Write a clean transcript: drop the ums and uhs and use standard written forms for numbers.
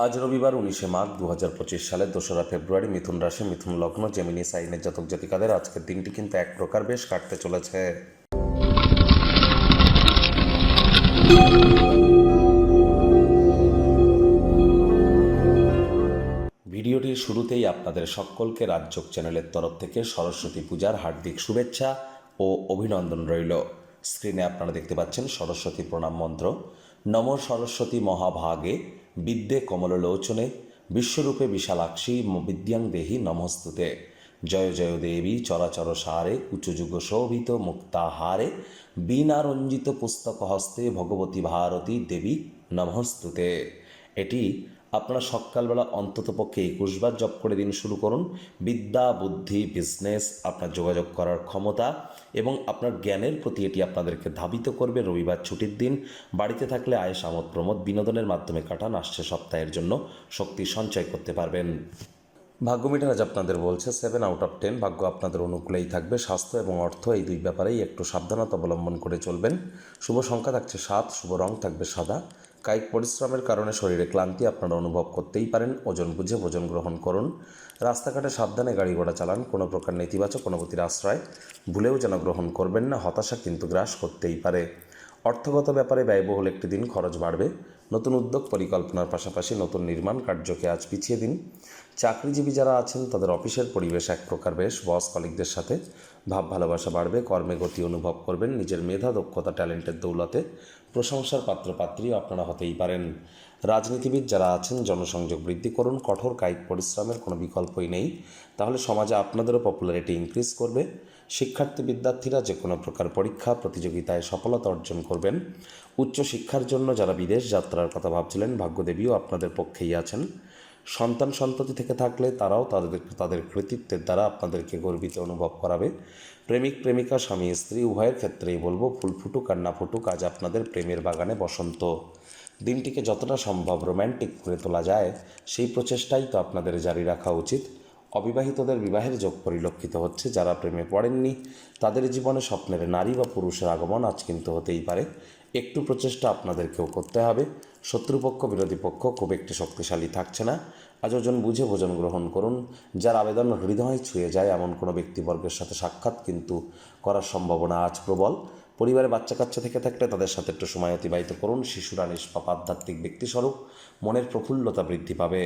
আজ রবিবার 19শে মাঘ 2025 সালের 2রা ফেব্রুয়ারি। মিথুন রাশি, মিথুন লগ্ন, জেমিনি সাইনের জাতক জাতিকাদের আজকের দিনটি কিন্তু এক প্রকার বেশ কাটতে চলেছে। ভিডিওটির শুরুতেই আপনাদের সকলকে রাজযোগ চ্যানেলের তরফ থেকে সরস্বতী পূজার হার্দিক শুভেচ্ছা ও অভিনন্দন রইল। স্ক্রিনে আপনারা দেখতে পাচ্ছেন সরস্বতী প্রণাম মন্ত্র। নম সরস্বতী মহাভাগে বিদ্যে কমললোচনে বিশ্বরূপে বিশালাক্ষী বিদ্যাং দেহি নমস্তুতে। জয় জয় দেবী চরাচর সারে উচ্চযুগ শোভিত মুক্তাহারে বীণারঞ্জিত পুস্তক হস্তে ভগবতী ভারতী দেবী নমস্তুতে। এটি আপনারা সকালবেলা অন্ততপক্ষে 21 বার জপ করে দিন শুরু করুন। বিদ্যা, বুদ্ধি, বিজনেস, আপনার যোগাযোগ করার ক্ষমতা এবং আপনার জ্ঞানের প্রতি এটি আপনাদেরকে ধাবিত করবে। রবিবার ছুটির দিন, বাড়িতে থাকলে আয়েস আমোদ প্রমোদ বিনোদনের মাধ্যমে কাটান। আসছে সপ্তাহের জন্য শক্তি সঞ্চয় করতে পারবেন। ভাগ্য মিটার আজ আপনাদের বলছে 7 আউট অফ 10। ভাগ্য আপনাদের অনুকূলেই থাকবে। স্বাস্থ্য এবং অর্থ এই দুই ব্যাপারেই একটু সাবধানতা অবলম্বন করে চলবেন। শুভ সংখ্যা থাকছে 7, শুভ রং থাকবে সাদা। কায়িক পরিশ্রমের কারণে শরীরে ক্লান্তি আপনারা অনুভব করতেই পারেন। ওজন বুঝে ভোজন গ্রহণ করুন। রাস্তাঘাটে সাবধানে গাড়ি ঘোড়া চালান। কোনো প্রকার নেতিবাচক অনুভূতির আশ্রয় ভুলেও যেন গ্রহণ করবেন না। হতাশা কিন্তু গ্রাস করতেই পারে। অর্থগত ব্যাপারে ব্যয়বহুল একটি দিন, খরচ বাড়বে। নতুন উদ্যোগ পরিকল্পনার পাশাপাশি নতুন নির্মাণ কার্যকে আজ পিছিয়ে দিন। চাকরিজীবী যারা আছেন তাদের অফিসের পরিবেশ এক প্রকার বেশ। বস কলিগদের সাথে ভাব ভালোবাসা বাড়বে। কর্মে গতি অনুভব করবেন। নিজের মেধা, দক্ষতা, ট্যালেন্টের দৌলতে প্রশংসার পাত্রপাত্রীও আপনারা হতেই পারেন। রাজনীতিবিদ যারা আছেন জনসংযোগ বৃদ্ধি করুন। কঠোর কায়িক পরিশ্রমের কোনো বিকল্পই নেই, তাহলে সমাজে আপনাদেরও পপুলারিটি ইনক্রিজ করবে। শিক্ষার্থী বিদ্যার্থীরা যে কোনো প্রকার পরীক্ষা প্রতিযোগিতায় সফলতা অর্জন করবেন। উচ্চশিক্ষার জন্য যারা বিদেশ যাত্রার কথা ভাবছিলেন, ভাগ্যদেবীও আপনাদের পক্ষেই আছেন। সন্তান সন্ততি থেকে থাকলে তারাও তাদের কৃতিত্বের দ্বারা আপনাদেরকে গর্বিত অনুভব করাবে। প্রেমিক প্রেমিকা, স্বামী স্ত্রী উভয়ের ক্ষেত্রেই বলবো, ফুল ফুটুক আর না ফুটুক, আজ আপনাদের প্রেমের বাগানে বসন্ত। দিনটিকে যতটা সম্ভব রোম্যান্টিক করে তোলা যায় সেই প্রচেষ্টাই তো আপনাদের জারি রাখা উচিত। অবিবাহিতদের বিবাহের যোগ পরিলক্ষিত হচ্ছে। যারা প্রেমে পড়েননি তাদের জীবনে স্বপ্নের নারী বা পুরুষের আগমন আজ কিন্তু হতেই পারে। একটু প্রচেষ্টা আপনাদেরকেও করতে হবে। শত্রুপক্ষ বিরোধী পক্ষ খুব একটি শক্তিশালী থাকছে না। আজ ওজন বুঝে ভোজন গ্রহণ করুন। যার আবেদন হৃদয় ছুঁয়ে যায় এমন কোনো ব্যক্তিবর্গের সাথে সাক্ষাৎ কিন্তু করার সম্ভাবনা আজ প্রবল। পরিবারে বাচ্চা কাচ্চা থেকে থাকলে তাদের সাথে একটু সময় অতিবাহিত করুন। শিশুরা নিষ্পাপ আধ্যাত্মিক ব্যক্তিস্বরূপ, মনের প্রফুল্লতা বৃদ্ধি পাবে।